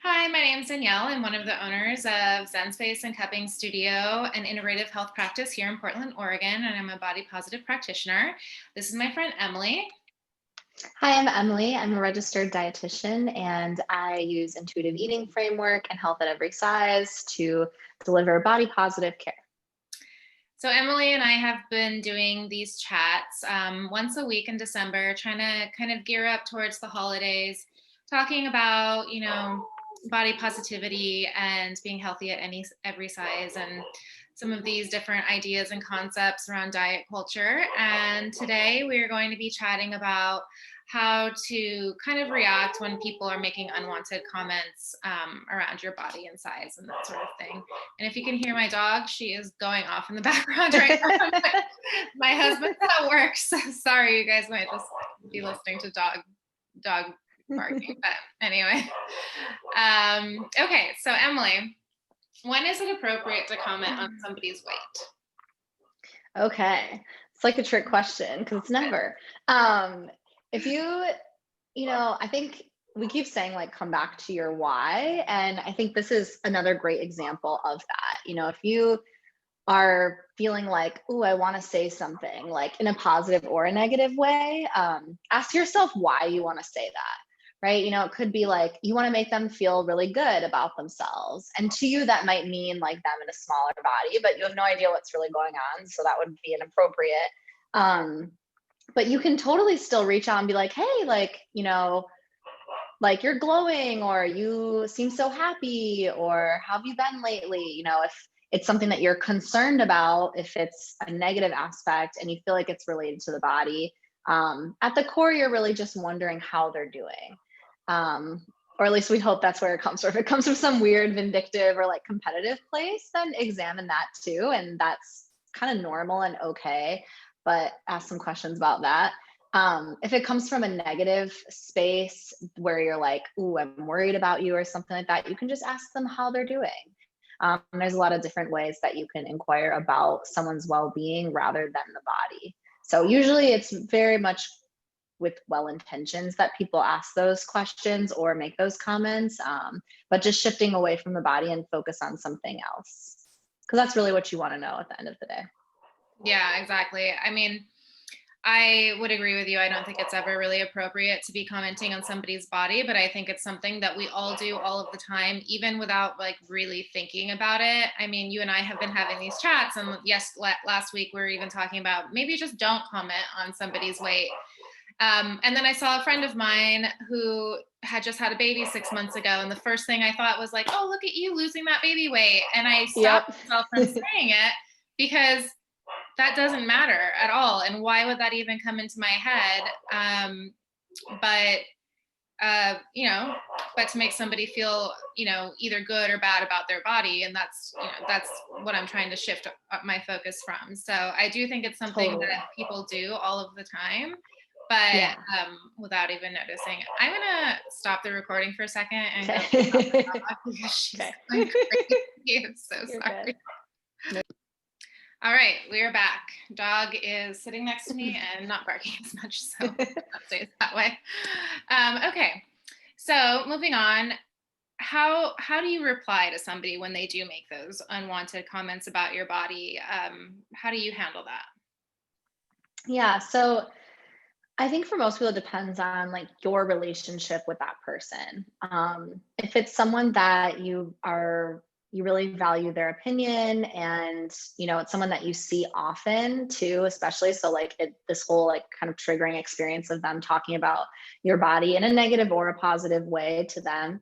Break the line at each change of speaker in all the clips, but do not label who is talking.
Hi, my name is Danielle. I'm one of the owners of Zen Space and Cupping Studio, an integrative health practice here in Portland, Oregon, and I'm a body positive practitioner. This is my friend Emily.
Hi, I'm Emily. I'm a registered dietitian and I use intuitive eating framework and health at every size to deliver body positive care.
So Emily and I have been doing these chats once a week in December, trying to kind of gear up towards the holidays, talking about, body positivity and being healthy at every size and some of these different ideas and concepts around diet culture. And today we are going to be chatting about how to kind of react when people are making unwanted comments around your body and size and that sort of thing. And if you can hear my dog, she is going off in the background right now. My husband's at work, so sorry, you guys might just be listening to dog barking. But anyway, okay. So Emily, when is it appropriate to comment on somebody's weight?
Okay, it's like a trick question because it's never. If I think we keep saying like come back to your why, and I think this is another great example of that. If you are feeling like, oh, I want to say something like in a positive or a negative way, ask yourself why you want to say that, right? It could be like you want to make them feel really good about themselves. And to you, that might mean like them in a smaller body, but you have no idea what's really going on. So that would be inappropriate. But you can totally still reach out and be like, hey, like you're glowing, or you seem so happy, or how have you been lately? If it's something that you're concerned about, if it's a negative aspect and you feel like it's related to the body, at the core, you're really just wondering how they're doing. Or at least we hope that's where it comes from. If it comes from some weird vindictive or like competitive place, then examine that too. And that's kind of normal and okay, but ask some questions about that. If it comes from a negative space where you're like, ooh, I'm worried about you or something like that, you can just ask them how they're doing. There's a lot of different ways that you can inquire about someone's well-being rather than the body. So usually it's very much with well intentions that people ask those questions or make those comments, but just shifting away from the body and focus on something else, because that's really what you want to know at the end of the day.
Yeah, exactly. I mean, I would agree with you. I don't think it's ever really appropriate to be commenting on somebody's body, but I think it's something that we all do all of the time, even without like really thinking about it. I mean, you and I have been having these chats, and yes, last week we were even talking about maybe just don't comment on somebody's weight. And then I saw a friend of mine who had just had a baby 6 months ago. And the first thing I thought was like, oh, look at you losing that baby weight. And I stopped myself from saying it because that doesn't matter at all. And why would that even come into my head? But but to make somebody feel, either good or bad about their body. And that's what I'm trying to shift my focus from. So I do think it's something that people do all of the time, but without even noticing. I'm gonna stop the recording for a second and go because she's going crazy. I'm so sorry. All right, we are back. Dog is sitting next to me and not barking as much, so that stays that way. Okay, so moving on. How do you reply to somebody when they do make those unwanted comments about your body? How do you handle that?
Yeah, so I think for most people, it depends on like your relationship with that person. If it's someone that you really value their opinion, and it's someone that you see often too, especially so like this whole like kind of triggering experience of them talking about your body in a negative or a positive way to them.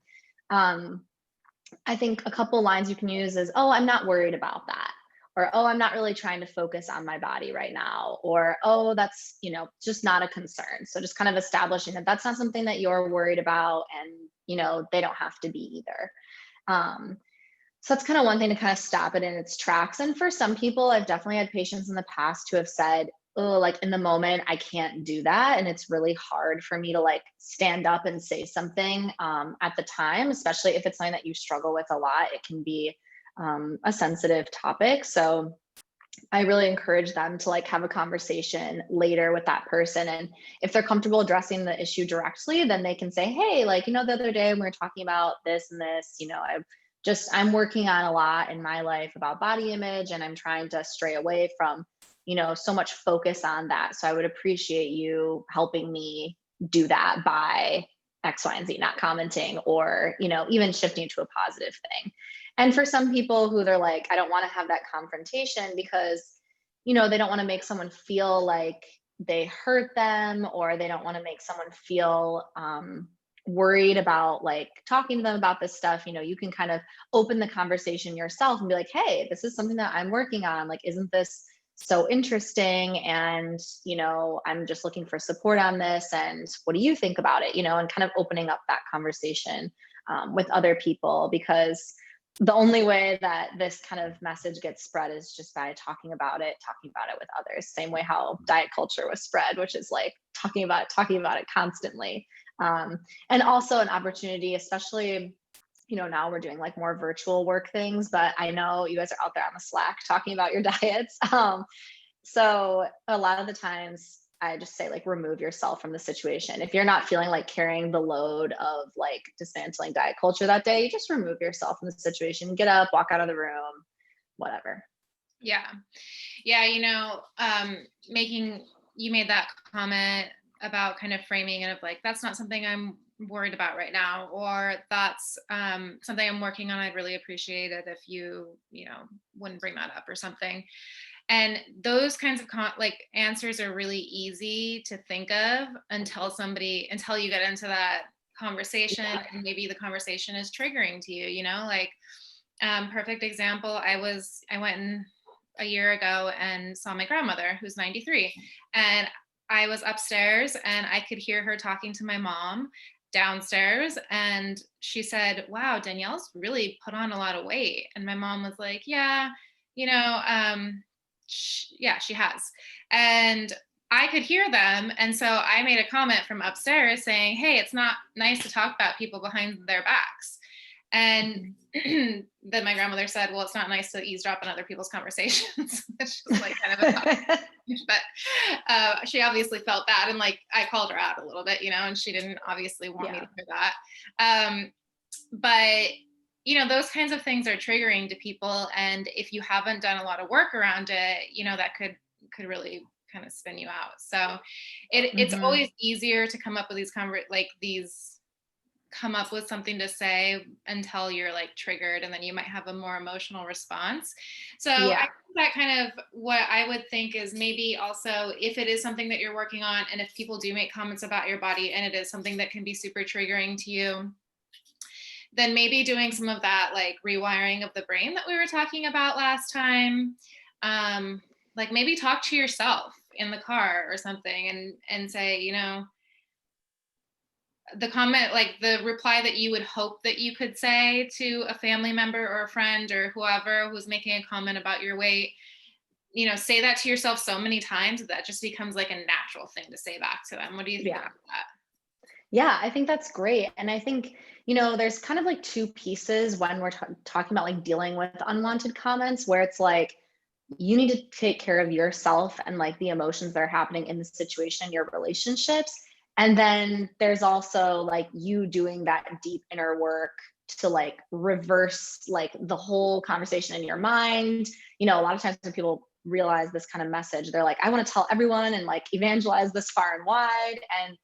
I think a couple lines you can use is, oh, I'm not worried about that. Or, oh, I'm not really trying to focus on my body right now. Or, oh, that's, just not a concern. So just kind of establishing that that's not something that you're worried about, and, they don't have to be either. So that's kind of one thing to kind of stop it in its tracks. And for some people, I've definitely had patients in the past who have said, oh, like in the moment, I can't do that. And it's really hard for me to like stand up and say something at the time, especially if it's something that you struggle with a lot. It can be a sensitive topic. So I really encourage them to like have a conversation later with that person. And if they're comfortable addressing the issue directly, then they can say, hey, like, the other day when we were talking about this and this, I'm working on a lot in my life about body image, and I'm trying to stray away from, so much focus on that. So I would appreciate you helping me do that by X, Y, and Z, not commenting, or, even shifting to a positive thing. And for some people who they're like, I don't want to have that confrontation because, they don't want to make someone feel like they hurt them, or they don't want to make someone feel worried about like talking to them about this stuff. You can kind of open the conversation yourself and be like, hey, this is something that I'm working on. Like, isn't this so interesting? And, I'm just looking for support on this. And what do you think about it? And kind of opening up that conversation with other people, because the only way that this kind of message gets spread is just by talking about it with others. Same way how diet culture was spread, which is like talking about it constantly. And also an opportunity, especially, now we're doing like more virtual work things, but I know you guys are out there on the Slack talking about your diets. So a lot of the times I just say like remove yourself from the situation. If you're not feeling like carrying the load of like dismantling diet culture that day, you just remove yourself from the situation, get up, walk out of the room, whatever.
Yeah. Yeah. You made that comment about kind of framing it of like, that's not something I'm worried about right now, or that's something I'm working on. I'd really appreciate it if you wouldn't bring that up or something. And those kinds of answers are really easy to think of until you get into that conversation, and maybe the conversation is triggering to you, like perfect example. I went in a year ago and saw my grandmother, who's 93, and I was upstairs and I could hear her talking to my mom downstairs, and she said, wow, Danielle's really put on a lot of weight. And my mom was like, yeah, she has. And I could hear them. And so I made a comment from upstairs saying, hey, it's not nice to talk about people behind their backs. And then my grandmother said, well, it's not nice to eavesdrop on other people's conversations. It's just like kind of a but she obviously felt bad, and like I called her out a little bit, and she didn't obviously want me to hear that. But those kinds of things are triggering to people, and if you haven't done a lot of work around it, that could really kind of spin you out. So it's always easier to come up with come up with something to say until you're like triggered, and then you might have a more emotional response. So I think that kind of what I would think is maybe also, if it is something that you're working on, and if people do make comments about your body and it is something that can be super triggering to you, then maybe doing some of that like rewiring of the brain that we were talking about last time. Like maybe talk to yourself in the car or something, and say, the comment, like the reply that you would hope that you could say to a family member or a friend or whoever who's making a comment about your weight, say that to yourself so many times that just becomes like a natural thing to say back to them. What do you think about that?
Yeah, I think that's great. And I think, there's kind of like two pieces when we're talking about like dealing with unwanted comments, where it's like, you need to take care of yourself and like the emotions that are happening in the situation, your relationships. And then there's also like you doing that deep inner work to like reverse like the whole conversation in your mind. A lot of times when people realize this kind of message, they're like, I want to tell everyone and like evangelize this far and wide. And,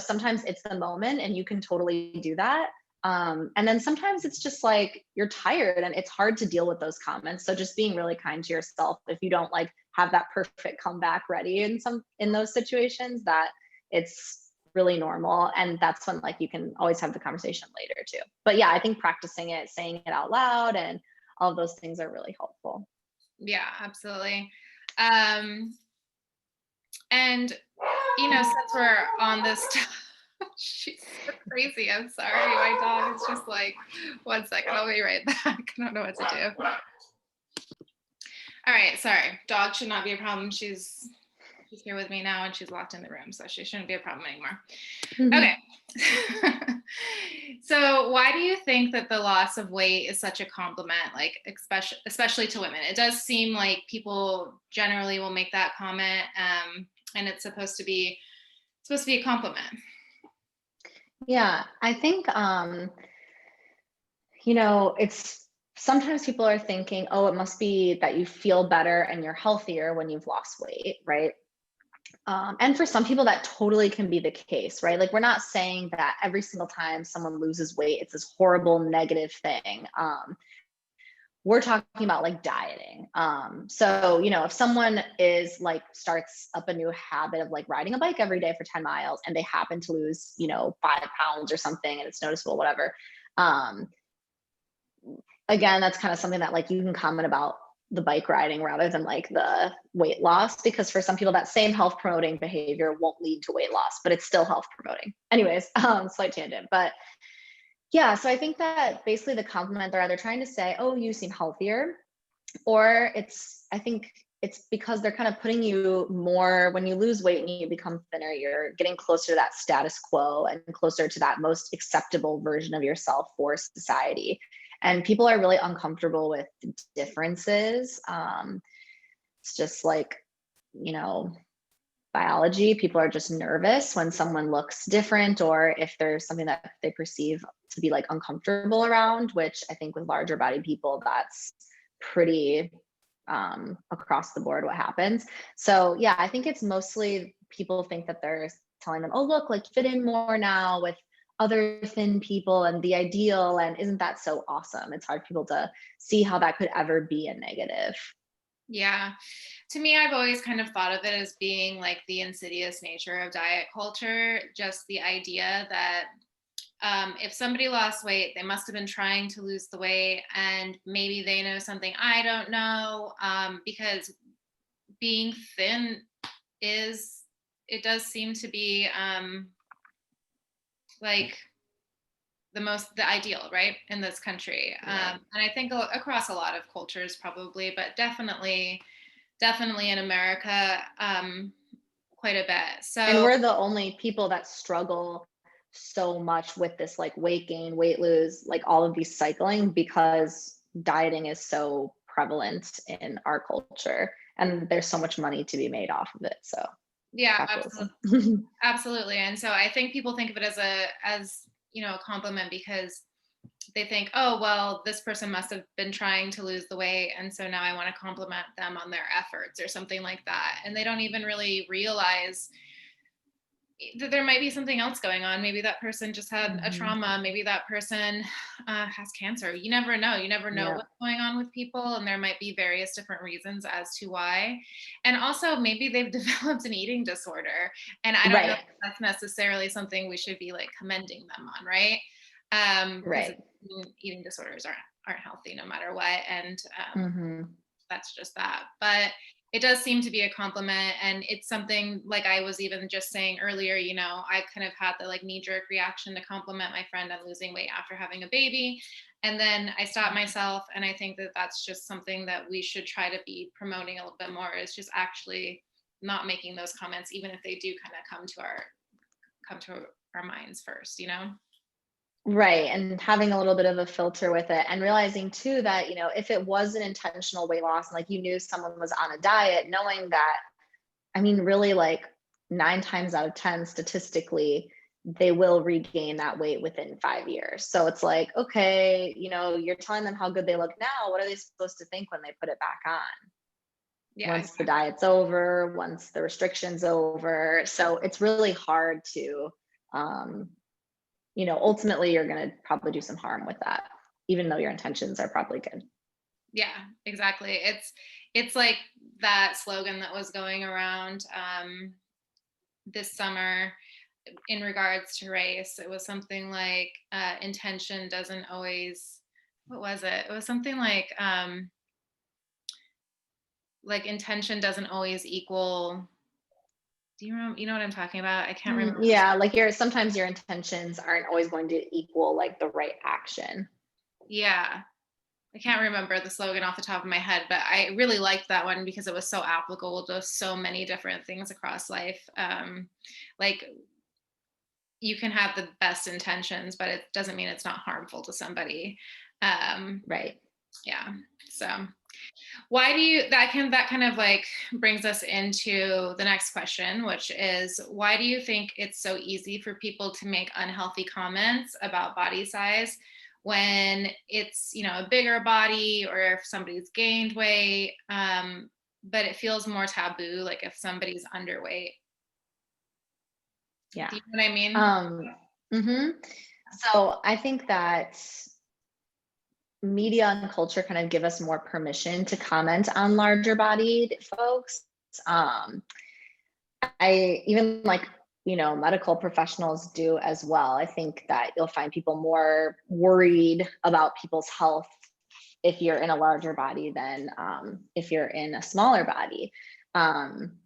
sometimes it's the moment and you can totally do that. And then sometimes it's just like you're tired and it's hard to deal with those comments. So just being really kind to yourself, if you don't like have that perfect comeback ready in those situations, that it's really normal. And that's when like you can always have the conversation later too. But yeah, I think practicing it, saying it out loud, and all of those things are really helpful.
Yeah, absolutely. And since we're on this she's so crazy. I'm sorry. My dog is just like, 1 second, I'll be right back. I don't know what to do. All right, sorry. Dog should not be a problem. She's She's here with me now and she's locked in the room, so she shouldn't be a problem anymore.
Mhm.
Okay. So why do you think that the loss of weight is such a compliment, like especially to women? It does seem like people generally will make that comment, and it's supposed to be a compliment.
Yeah, I think it's sometimes people are thinking, oh, it must be that you feel better and you're healthier when you've lost weight, right? And for some people, that totally can be the case, right? Like, we're not saying that every single time someone loses weight, it's this horrible negative thing. We're talking about like dieting. So, if someone is like starts up a new habit of like riding a bike every day for 10 miles and they happen to lose, 5 pounds or something and it's noticeable, whatever. Um, Again, that's kind of something that like you can comment about the bike riding rather than like the weight loss, because for some people that same health promoting behavior won't lead to weight loss, but it's still health promoting. Anyways, slight tangent, but yeah, so I think that basically the compliment, they're either trying to say, oh, you seem healthier, or I think it's because they're kind of putting you more, when you lose weight and you become thinner, you're getting closer to that status quo and closer to that most acceptable version of yourself for society. And people are really uncomfortable with differences. It's just like, you know, biology. People are just nervous when someone looks different, or if there's something that they perceive to be like uncomfortable around, which I think with larger body people, that's pretty across the board what happens. So yeah, I think it's mostly people think that they're telling them, oh, look, like fit in more now with other thin people and the ideal. And isn't that so awesome? It's hard for people to see how that could ever be a negative.
Yeah. To me, I've always kind of thought of it as being like the insidious nature of diet culture, just the idea that if somebody lost weight, they must have been trying to lose the weight, and maybe they know something I don't know, because being thin it does seem to be like the ideal, right, in this country. And I think across a lot of cultures probably, but definitely in America, quite a bit.
And
So
we're the only people that struggle so much with this like weight gain, weight lose, like all of these cycling, because dieting is so prevalent in our culture and there's so much money to be made off of it. So
yeah,
capitalism.
absolutely. And so I think people think of it as a compliment, because they think, oh, well, this person must have been trying to lose the weight, and so now I want to compliment them on their efforts or something like that. And they don't even really realize that there might be something else going on. Maybe that person just had a trauma. Maybe that person has cancer. You never know. You never know
Yeah.
what's going on with people. And there might be various different reasons as to why. And also, maybe they've developed an eating disorder. And I don't know
Right.
if that's necessarily something we should be like commending them on, right? Because
Right.
eating disorders aren't healthy no matter what. And
Hmm.
that's just that. But it does seem to be a compliment, and it's something like I was even just saying earlier, I kind of had the like knee-jerk reaction to compliment my friend on losing weight after having a baby, and then I stopped myself, and I think that that's just something that we should try to be promoting a little bit more, is just actually not making those comments, even if they do kind of come to our minds first.
Right. And having a little bit of a filter with it, and realizing too that, if it was an intentional weight loss, like you knew someone was on a diet, knowing that, I mean, really like 9 times out of 10, statistically, they will regain that weight within 5 years. So it's like, okay, you're telling them how good they look now. What are they supposed to think when they put it back on?
Yeah,
Once the
exactly.
diet's over, once the restrictions over. So it's really hard to, um, ultimately you're going to probably do some harm with that, even though your intentions are probably good.
Yeah, exactly. It's like that slogan that was going around this summer in regards to race. It was something like intention doesn't always, what was it? It was something like intention doesn't always equal. Do you remember, you know what I'm talking about? I can't remember.
Yeah, like sometimes your intentions aren't always going to equal like the right action.
Yeah, I can't remember the slogan off the top of my head, but I really liked that one because it was so applicable to so many different things across life. Like you can have the best intentions, but it doesn't mean it's not harmful to somebody. Um,
Right.
yeah. So why do you that kind of like brings us into the next question, which is why do you think it's so easy for people to make unhealthy comments about body size when it's, you know, a bigger body or if somebody's gained weight, but it feels more taboo like if somebody's underweight?
Yeah.
Do you know what I mean?
Um, mhm. So I think that media and culture kind of give us more permission to comment on larger bodied folks. Um, I even like, medical professionals do as well. I think that you'll find people more worried about people's health if you're in a larger body than if you're in a smaller body. Um,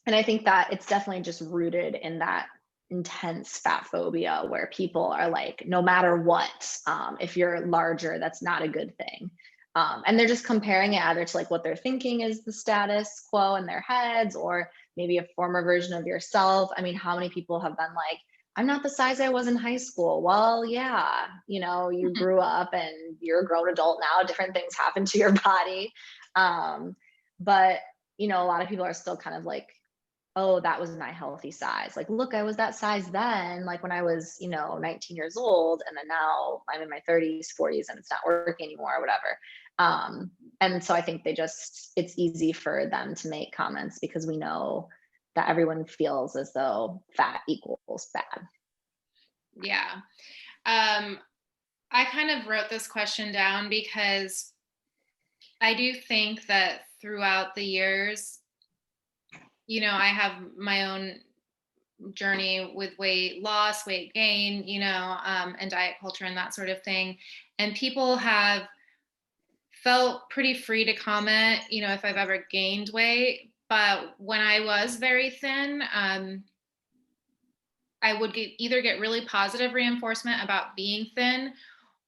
and I think that it's definitely just rooted in that intense fat phobia where people are like, no matter what, if you're larger, that's not a good thing. And they're just comparing it either to like what they're thinking is the status quo in their heads or maybe a former version of yourself. I mean, how many people have been like, I'm not the size I was in high school. Well, yeah, you grew up and you're a grown adult now, different things happen to your body. But, a lot of people are still kind of like, oh, that was my healthy size. Like, look, I was that size then, like when I was, 19 years old, and then now I'm in my 30s, 40s, and it's not working anymore or whatever. And so I think it's easy for them to make comments because we know that everyone feels as though fat equals bad.
Yeah. I kind of wrote this question down because I do think that throughout the years, I have my own journey with weight loss, weight gain, and diet culture and that sort of thing. And people have felt pretty free to comment, if I've ever gained weight. But when I was very thin, I would either get really positive reinforcement about being thin,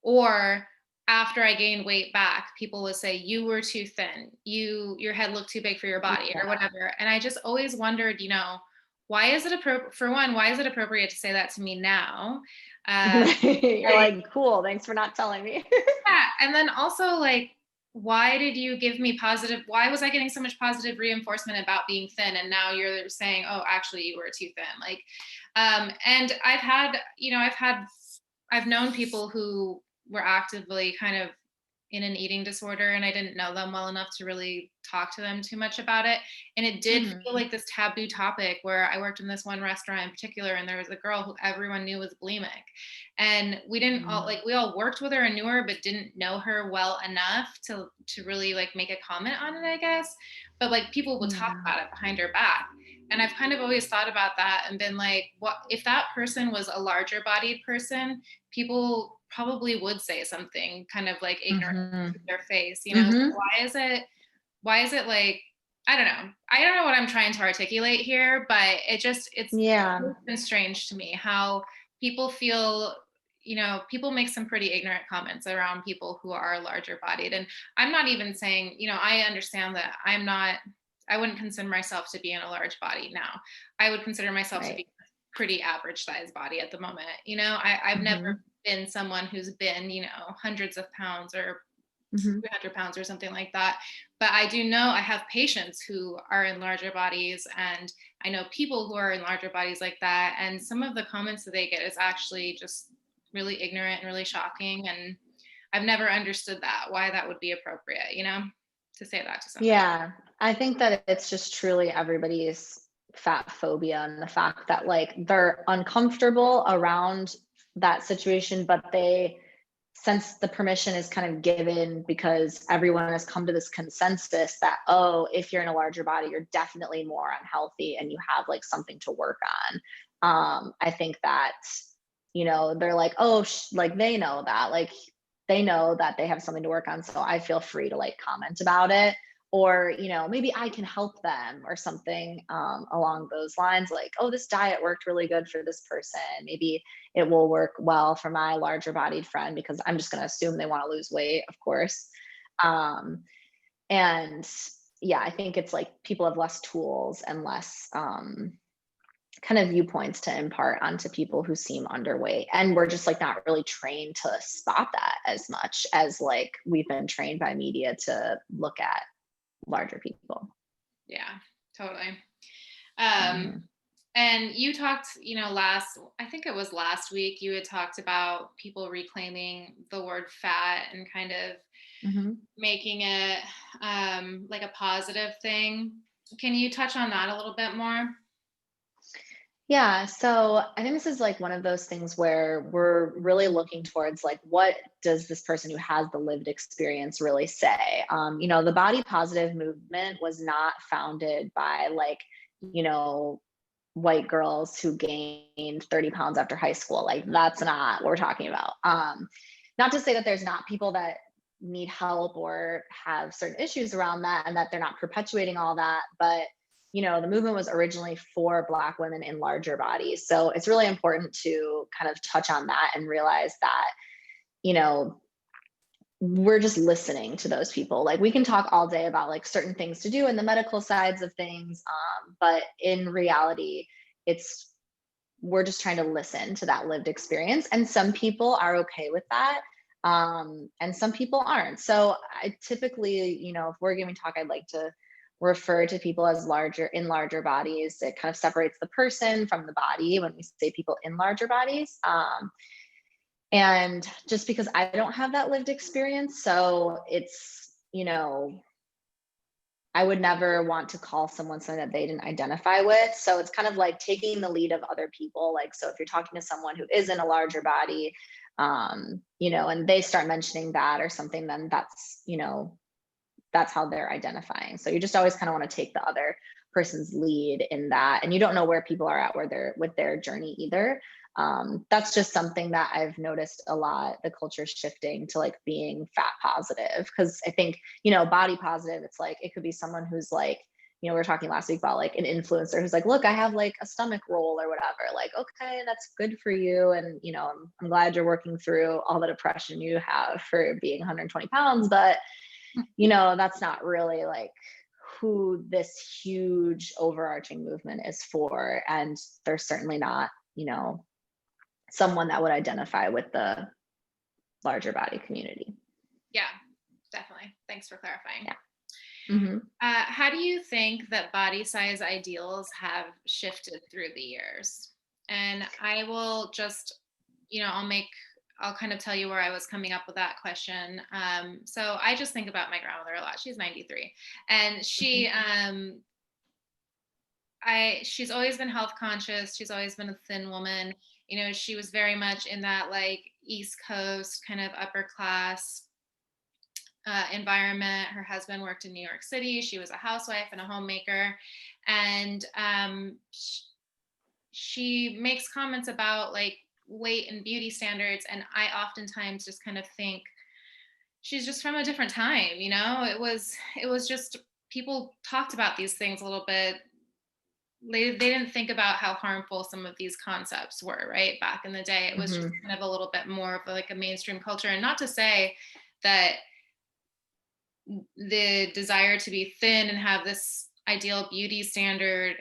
or after I gained weight back, people would say, you were too thin. Your head looked too big for your body or
Yeah.
whatever. And I just always wondered, why is it appropriate for one, why is it appropriate to say that to me now?
You're like, cool, thanks for not telling me.
Yeah. And then also like, why did you give me why was I getting so much positive reinforcement about being thin? And now you're saying, oh, actually you were too thin. Like, and I've known people who were actively kind of in an eating disorder and I didn't know them well enough to really talk to them too much about it. And it did feel
Mhm.
like this taboo topic where I worked in this one restaurant in particular and there was a girl who everyone knew was bulimic. And we didn't all
Mhm.
like we all worked with her and knew her but didn't know her well enough to really like make a comment on it, I guess. But like people would talk
Yeah.
about it behind her back. And I've kind of always thought about that and been like, what if that person was a larger bodied person, people probably would say something kind of like ignorant
Mhm.
to their face, So
Mhm.
why is it like, I don't know what I'm trying to articulate here, but it's
Yeah.
always been strange to me how people feel, people make some pretty ignorant comments around people who are larger bodied. And I'm not even saying, I understand that I wouldn't consider myself to be in a large body now. I would consider myself to be
Right.
a pretty average size body at the moment. I've never
Mhm.
been someone who's been, hundreds of pounds or
Mhm.
300 pounds or something like that. But I do know I have patients who are in larger bodies, and I know people who are in larger bodies like that. And some of the comments that they get is actually just really ignorant and really shocking. And I've never understood that, why that would be appropriate, to say that to somebody.
Yeah. I think that it's just truly everybody's fat phobia and the fact that like they're uncomfortable around that situation, but since the permission is kind of given because everyone has come to this consensus that, oh, if you're in a larger body, you're definitely more unhealthy and you have like something to work on. I think that, they're like, oh, like they know that, like they know that they have something to work on. So I feel free to like comment about it. Or, maybe I can help them or something along those lines. Like, oh, this diet worked really good for this person. Maybe it will work well for my larger bodied friend because I'm just going to assume they want to lose weight, of course. And yeah, I think it's like people have less tools and less kind of viewpoints to impart onto people who seem underweight. And we're just like not really trained to spot that as much as like we've been trained by media to look at larger people.
Yeah, totally.
Mhm.
And you talked, I think it was last week, you had talked about people reclaiming the word fat and kind of
Mhm.
making it like a positive thing. Can you touch on that a little bit more?
Yeah, so I think this is like one of those things where we're really looking towards like what does this person who has the lived experience really say? The body positive movement was not founded by like, you know, white girls who gained 30 pounds after high school. Like that's not what we're talking about. Not to say that there's not people that need help or have certain issues around that and that they're not perpetuating all that, but the movement was originally for Black women in larger bodies. So it's really important to kind of touch on that and realize that, you know, we're just listening to those people. Like we can talk all day about like certain things to do and the medical sides of things. But in reality, it's we're just trying to listen to that lived experience. And some people are okay with that. And some people aren't. So I typically, if we're giving talk, I'd like to refer to people as larger bodies. It kind of separates the person from the body when we say people in larger bodies. And just because I don't have that lived experience, so it's, I would never want to call someone something that they didn't identify with. So it's kind of like taking the lead of other people. Like, so if you're talking to someone who is in a larger body, and they start mentioning that or something, then that's how they're identifying. So you just always kind of want to take the other person's lead in that. And you don't know where people are at where they're with their journey either. That's just something that I've noticed a lot. The culture shifting to like being fat positive. Cause I think, body positive, it's like, it could be someone who's like, we were talking last week about like an influencer who's like, look, I have like a stomach roll or whatever. Like, okay, that's good for you. And, I'm glad you're working through all the depression you have for being 120 pounds, but that's not really like who this huge overarching movement is for. And they're certainly not, someone that would identify with the larger body community.
Yeah, definitely. Thanks for clarifying.
Yeah. Mm-hmm.
How do you think that body size ideals have shifted through the years? And I will just, I'll kind of tell you where I was coming up with that question. So I just think about my grandmother a lot. She's 93, and she's always been health conscious. She's always been a thin woman. She was very much in that like East Coast kind of upper class environment. Her husband worked in New York City. She was a housewife and a homemaker. And she makes comments about like weight and beauty standards. And I oftentimes just kind of think she's just from a different time. It was just people talked about these things a little bit. They didn't think about how harmful some of these concepts were, right? Back in the day, it was just kind of a little bit more of like a mainstream culture. And not to say that the desire to be thin and have this ideal beauty standard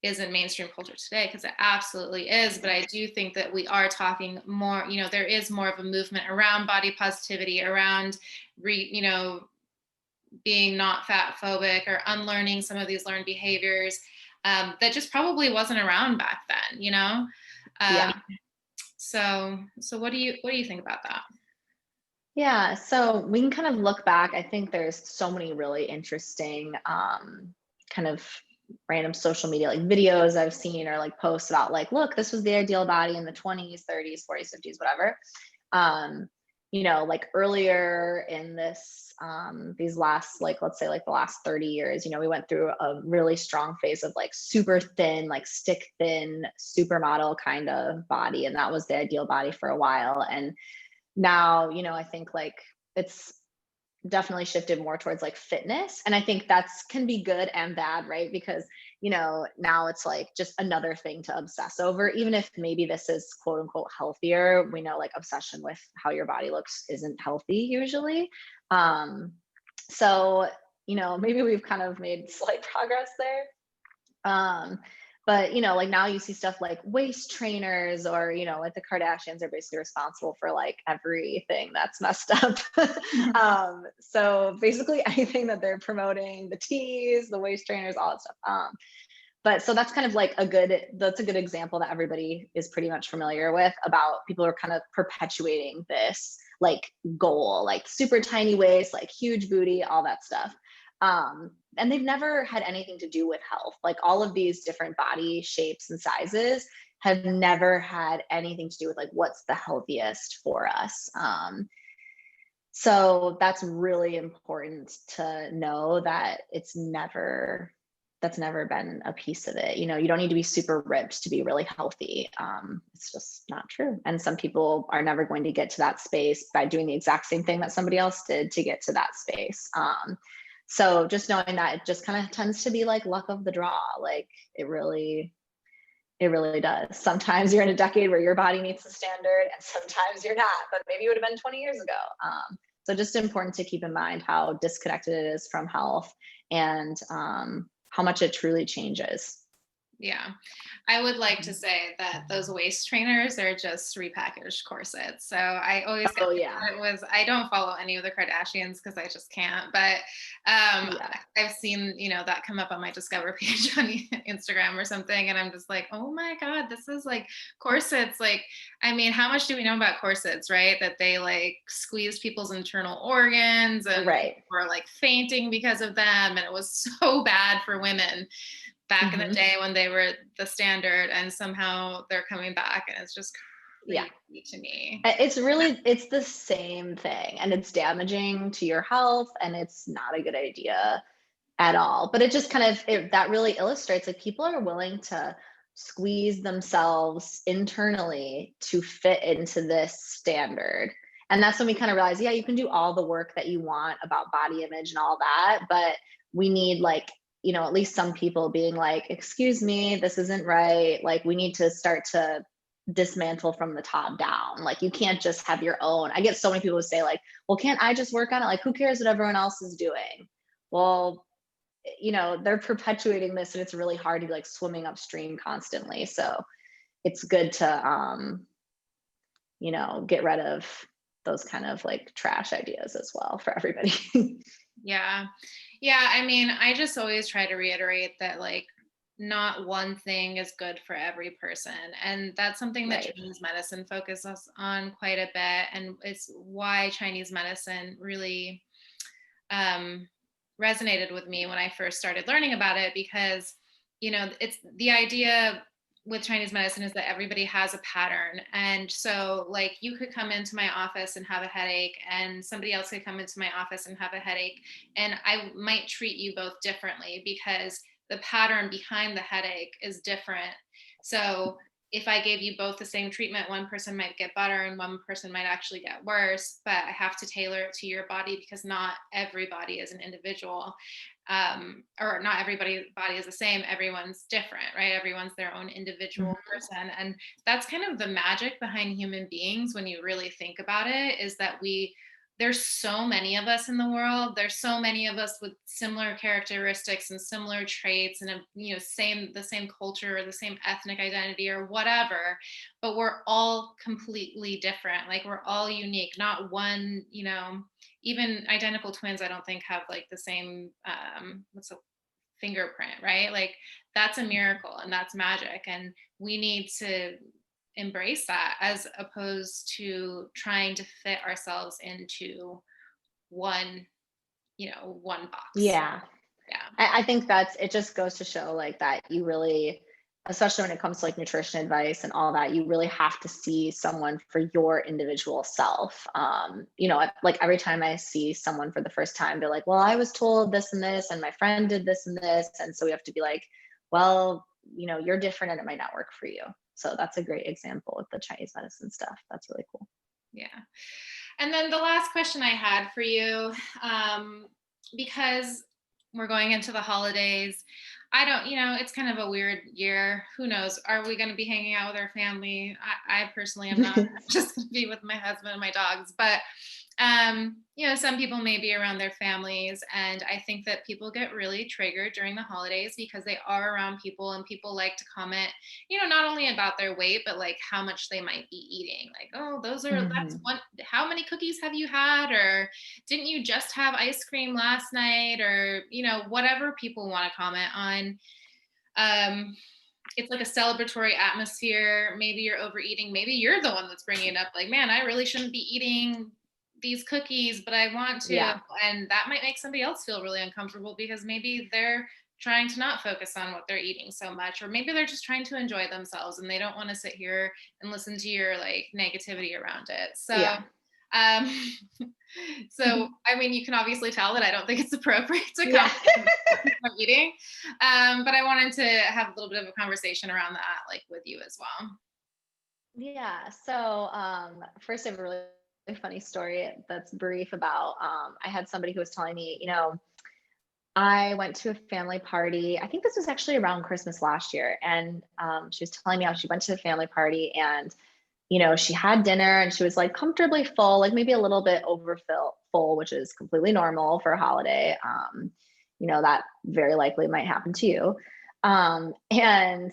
isn't mainstream culture today, because it absolutely is. But I do think that we are talking more, there is more of a movement around body positivity, around being not fat phobic or unlearning some of these learned behaviors that just probably wasn't around back then,
Yeah.
So what do you think about that?
Yeah, so we can kind of look back. I think there's so many really interesting kind of random social media like videos I've seen or like posts about like, look, this was the ideal body in the 20s, 30s, 40s, 50s, whatever. Like earlier in these last, like, let's say like the last 30 years, we went through a really strong phase of like super thin, like stick thin, supermodel kind of body. And that was the ideal body for a while. And now, I think like it's definitely shifted more towards like fitness. And I think that's can be good and bad, right? Because, now it's like just another thing to obsess over, even if maybe this is quote unquote healthier. We know like obsession with how your body looks isn't healthy usually. So, maybe we've kind of made slight progress there. Um, but like now you see stuff like waist trainers, or like the Kardashians are basically responsible for like everything that's messed up. So basically anything that they're promoting, the teas, the waist trainers, all that stuff. But so that's kind of like that's a good example that everybody is pretty much familiar with, about people who are kind of perpetuating this like goal, like super tiny waist, like huge booty, all that stuff. And they've never had anything to do with health. Like all of these different body shapes and sizes have never had anything to do with like what's the healthiest for us. So that's really important to know, that that's never been a piece of it. You don't need to be super ripped to be really healthy. It's just not true. And some people are never going to get to that space by doing the exact same thing that somebody else did to get to that space. So just knowing that it just kind of tends to be like luck of the draw. Like it really does. Sometimes you're in a decade where your body meets the standard, and sometimes you're not, but maybe it would have been 20 years ago. So just important to keep in mind how disconnected it is from health, and how much it truly changes.
Yeah. I would like to say that those waist trainers are just repackaged corsets. So I always
Oh yeah.
I don't follow any of the Kardashians because I just can't. But
Yeah.
I've seen, that come up on my Discover page on Instagram or something. And I'm just like, oh my God, this is like corsets. Like, I mean, how much do we know about corsets, right? That they like squeeze people's internal organs, and
Right.
were like fainting because of them. And it was so bad for women back in the day when they were the standard, and somehow they're coming back, and it's just
Yeah.
crazy to me.
It's the same thing, and it's damaging to your health, and it's not a good idea at all. But it just kind of that really illustrates, like, people are willing to squeeze themselves internally to fit into this standard. And that's when we kind of realize, yeah, you can do all the work that you want about body image and all that, but we need, like, at least some people being like, excuse me, this isn't right. Like, we need to start to dismantle from the top down. Like, you can't just have your own. I get so many people who say like, well, can't I just work on it? Like, who cares what everyone else is doing? Well, they're perpetuating this, and it's really hard to be like swimming upstream constantly. So it's good to get rid of those kind of like trash ideas as well for everybody.
Yeah. Yeah. I mean, I just always try to reiterate that, like, not one thing is good for every person. And that's something that
Right.
Chinese medicine focuses on quite a bit. And it's why Chinese medicine really resonated with me when I first started learning about it, because, it's the idea with Chinese medicine is that everybody has a pattern. And so, like, you could come into my office and have a headache, and somebody else could come into my office and have a headache. And I might treat you both differently because the pattern behind the headache is different. So, if I gave you both the same treatment, one person might get better and one person might actually get worse, but I have to tailor it to your body because not everybody is an individual. Or not everybody's body is the same. Everyone's different, right? Everyone's their own individual person. And that's kind of the magic behind human beings when you really think about it, is that there's so many of us in the world. There's so many of us with similar characteristics and similar traits, and the same culture or the same ethnic identity or whatever, but we're all completely different. Like, we're all unique. Not one, even identical twins, I don't think have like the same what's a fingerprint, right? Like, that's a miracle and that's magic, and we need to embrace that, as opposed to trying to fit ourselves into one one box.
Yeah.
Yeah.
I think it just goes to show, like, that you really, especially when it comes to like nutrition advice and all that, you really have to see someone for your individual self. Like, every time I see someone for the first time, they're like, well, I was told this and this, and my friend did this and this. And so we have to be like, well, you're different and it might not work for you. So that's a great example with the Chinese medicine stuff. That's really cool.
Yeah. And then the last question I had for you, because we're going into the holidays, I don't, it's kind of a weird year. Who knows? Are we going to be hanging out with our family? I personally am not. I'm just going to be with my husband and my dogs. But Some people may be around their families, and I think that people get really triggered during the holidays because they are around people, and people like to comment, not only about their weight, but like how much they might be eating. Like, oh, that's
Mhm.
one, how many cookies have you had? Or didn't you just have ice cream last night? Or, whatever people want to comment on. Um, it's like a celebratory atmosphere. Maybe you're overeating. Maybe you're the one that's bringing it up. Like, man, I really shouldn't be eating these cookies, but I want to.
Yeah.
And that might make somebody else feel really uncomfortable because maybe they're trying to not focus on what they're eating so much, or maybe they're just trying to enjoy themselves and they don't want to sit here and listen to your like negativity around it. So,
Yeah.
um, I mean, you can obviously tell that I don't think it's appropriate to
Yeah.
comment on I'm eating. But I wanted to have a little bit of a conversation around that, like with you as well.
Yeah. So, first, I have a really funny story that's brief about. I had somebody who was telling me, I went to a family party. I think this was actually around Christmas last year, and she was telling me how she went to the family party, and she had dinner, and she was like comfortably full, like maybe a little bit full, which is completely normal for a holiday. That very likely might happen to you. And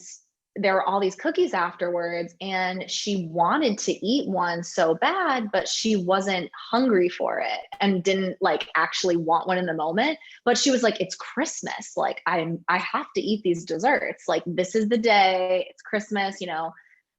there were all these cookies afterwards, and she wanted to eat one so bad, but she wasn't hungry for it and didn't like actually want one in the moment. But she was like, it's Christmas. Like I have to eat these desserts. Like this is the day. It's Christmas,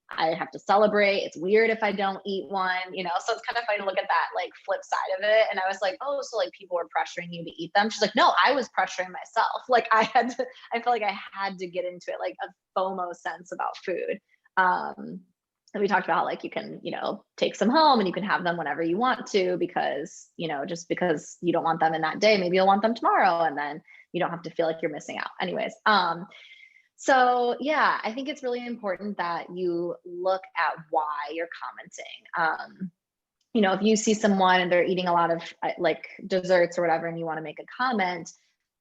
I have to celebrate. It's weird if I don't eat one, so it's kind of funny to look at that like flip side of it. And I was like, oh, so like people were pressuring you to eat them. She's like, no, I was pressuring myself. Like I felt like I had to get into it, like a FOMO sense about food. And we talked about like you can, take some home and you can have them whenever you want to because, just because you don't want them in that day, maybe you'll want them tomorrow and then you don't have to feel like you're missing out. Anyways, so yeah, I think it's really important that you look at why you're commenting. If you see someone and they're eating a lot of like desserts or whatever, and you want to make a comment,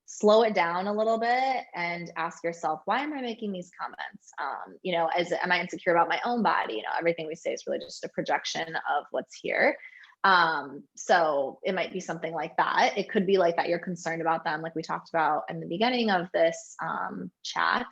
slow it down a little bit and ask yourself, why am I making these comments? Am I insecure about my own body? Everything we say is really just a projection of what's here. So it might be something like that. It could be like that you're concerned about them, like we talked about in the beginning of this chat.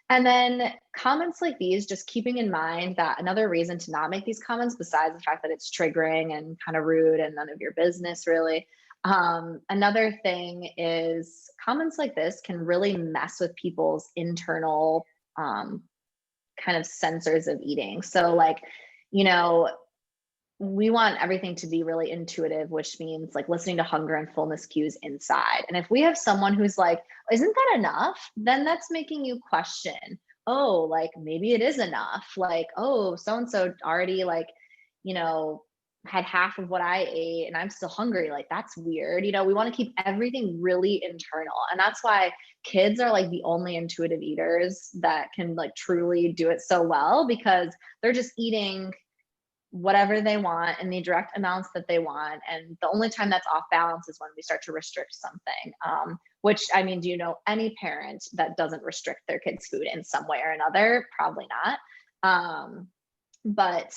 And then comments like these, just keeping in mind that another reason to not make these comments, besides the fact that it's triggering and kind of rude and none of your business really, another thing is comments like this can really mess with people's internal kind of sensors of eating. So like, you know, we want everything to be really intuitive, which means like listening to hunger and fullness cues inside. And if we have someone who's like, isn't that enough? Then that's making you question, oh, like maybe it is enough. Like, oh, so and so already like, you know, had half of what I ate and I'm still hungry. Like, that's weird. We want to keep everything really internal. And that's why kids are like the only intuitive eaters that can like truly do it so well because they're just eating whatever they want in the direct amounts that they want. And the only time that's off balance is when we start to restrict something. Which, I mean, do you know any parent that doesn't restrict their kids' food in some way or another? Probably not. But,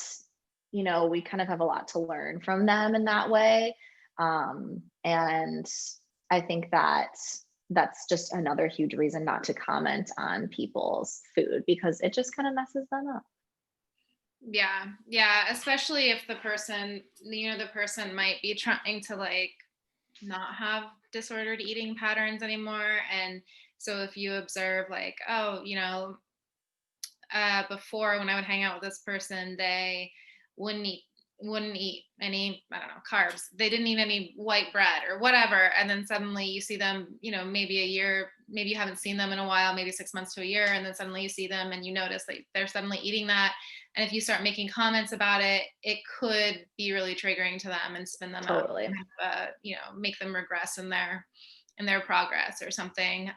we kind of have a lot to learn from them in that way. And I think that that's just another huge reason not to comment on people's food because it just kind of messes them up.
Yeah. Yeah. Especially if the person might be trying to like not have disordered eating patterns anymore. And so if you observe like, oh, before when I would hang out with this person, they wouldn't eat wouldn't eat any, I don't know, carbs. They didn't eat any white bread or whatever. And then suddenly you see them, maybe a year, maybe you haven't seen them in a while, maybe 6 months to a year. And then suddenly you see them and you notice that they're suddenly eating that. And if you start making comments about it, it could be really triggering to them and spin them up,
Totally.
make them regress in their progress or something.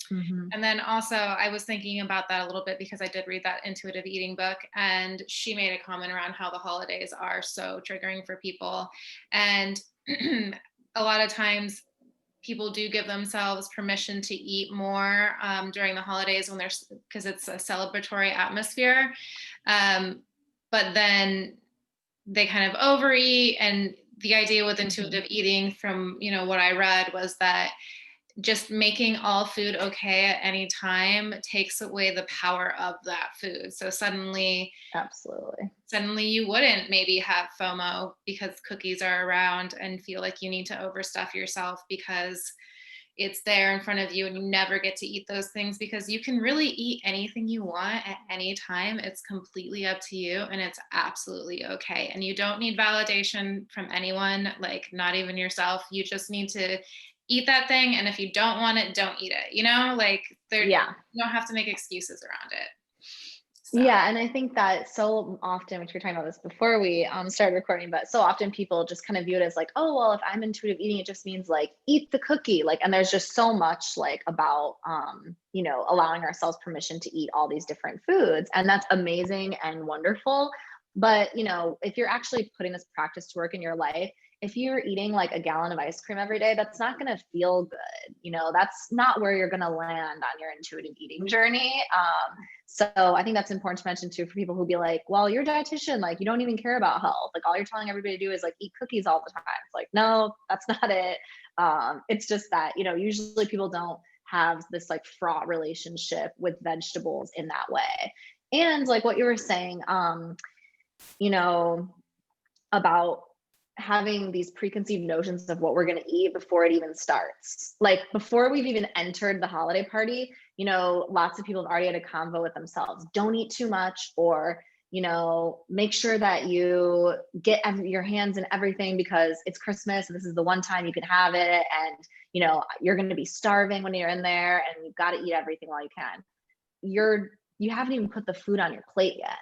Hmm.
And then also, I was thinking about that a little bit because I did read that intuitive eating book, and she made a comment around how the holidays are so triggering for people. And a lot of times, people do give themselves permission to eat more during the holidays because it's a celebratory atmosphere. But then they kind of overeat. And the idea with intuitive eating, from, you know, what I read, was that just making all food okay at any time takes away the power of that food. So
Absolutely.
suddenly you wouldn't maybe have FOMO because cookies are around and feel like you need to overstuff yourself because it's there in front of you and you never get to eat those things, because you can really eat anything you want at any time. It's completely up to you and it's absolutely okay. And you don't need validation from anyone, like not even yourself. You just need to eat that thing. And if you don't want it, don't eat it. You know, like
Yeah.
you don't have to make excuses around it. So
Yeah, and I think that so often, which we were talking about this before we started recording, but so often people just kind of view it as like, oh, well, if I'm intuitive eating, it just means like eat the cookie. Like, and there's just so much like about, you know, allowing ourselves permission to eat all these different foods. And that's amazing and wonderful. But, you know, if you're actually putting this practice to work in your life, if you're eating like a gallon of ice cream every day, that's not going to feel good. You know, that's not where you're going to land on your intuitive eating journey. So I think that's important to mention too, for people who be like, well, you're a dietitian, like you don't even care about health. Like all you're telling everybody to do is like eat cookies all the time. It's like, no, that's not it. It's just that, you know, usually people don't have this like fraught relationship with vegetables in that way. And like what you were saying, you know, about having these preconceived notions of what we're going to eat before it even starts. Like before we've even entered the holiday party, you know, lots of people have already had a convo with themselves. Don't eat too much, or, you know, make sure that you get your hands in everything because it's Christmas and this is the one time you can have it. And, you know, you're going to be starving when you're in there and you've got to eat everything while you can. You haven't even put the food on your plate yet.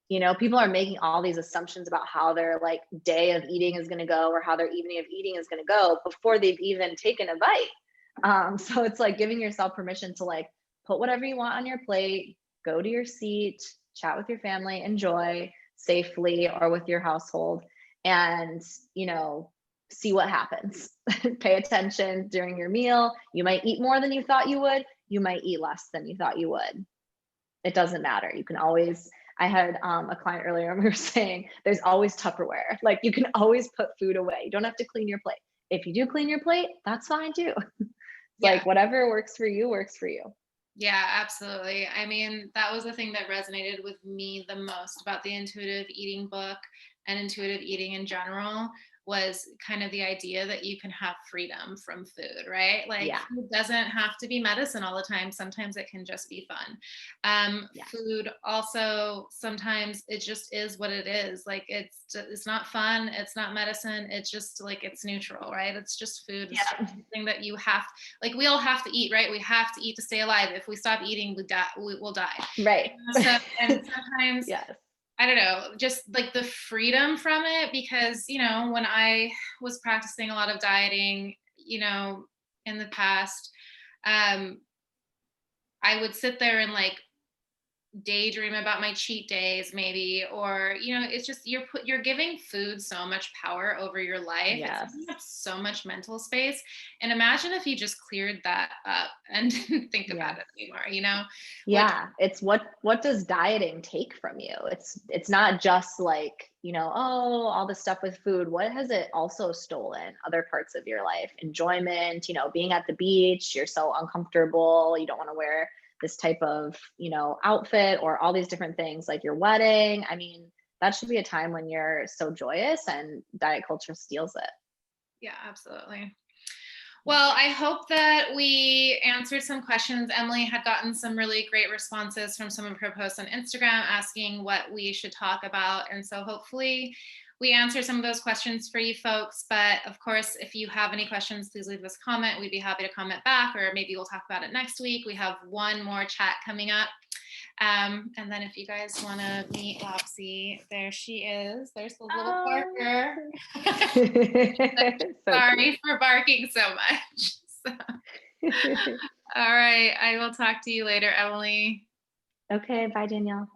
You know, people are making all these assumptions about how their like day of eating is going to go or how their evening of eating is going to go before they've even taken a bite. So it's like giving yourself permission to like put whatever you want on your plate, go to your seat, chat with your family, enjoy safely or with your household, and, you know, see what happens. Pay attention during your meal. You might eat more than you thought you would. You might eat less than you thought you would. It doesn't matter. You can always, I had a client earlier and we were saying there's always Tupperware. Like you can always put food away. You don't have to clean your plate. If you do clean your plate, that's fine too.
yeah.
Like whatever works for you, works for you.
Yeah, absolutely. I mean, that was the thing that resonated with me the most about the intuitive eating book and intuitive eating in general, was kind of the idea that you can have freedom from food, right? Like
Yeah.
food doesn't have to be medicine all the time. Sometimes it can just be fun.
Yeah.
Food also, sometimes it just is what it is. Like it's not fun. It's not medicine. It's just like, it's neutral, right? It's just food. It's just
Yeah.
something that you have, like we all have to eat, right? We have to eat to stay alive. If we stop eating, we die. We will die.
Right.
So, and sometimes,
Yes.
I don't know, just like the freedom from it, because, you know, when I was practicing a lot of dieting, you know, in the past, um, I would sit there and like daydream about my cheat days maybe, or, you know, it's just you're giving food so much power over your life. It's
Yes.
taking up so much mental space. And imagine if you just cleared that up and didn't think
Yeah.
about it anymore, you know, which
Yeah. It's what does dieting take from you? It's not just like, you know, oh, all the stuff with food. What has it also stolen? Other parts of your life, enjoyment, you know, being at the beach, you're so uncomfortable, you don't want to wear this type of, you know, outfit, or all these different things, like your wedding. I mean, that should be a time when you're so joyous, and diet culture steals it.
yeah, absolutely.
Yeah.
Well, I hope that we answered some questions. Emily had gotten some really great responses from some of her posts on Instagram asking what we should talk about. And so hopefully we answer some of those questions for you folks. But of course, if you have any questions, please leave us a comment. We'd be happy to comment back, or maybe we'll talk about it next week. We have one more chat coming up. And then if you guys want to meet Lopsy, there she is. There's the little Parker.
So
Sorry for barking so much. So,
cute.
all right. I will talk to you later, Emily.
Okay, bye, Danielle.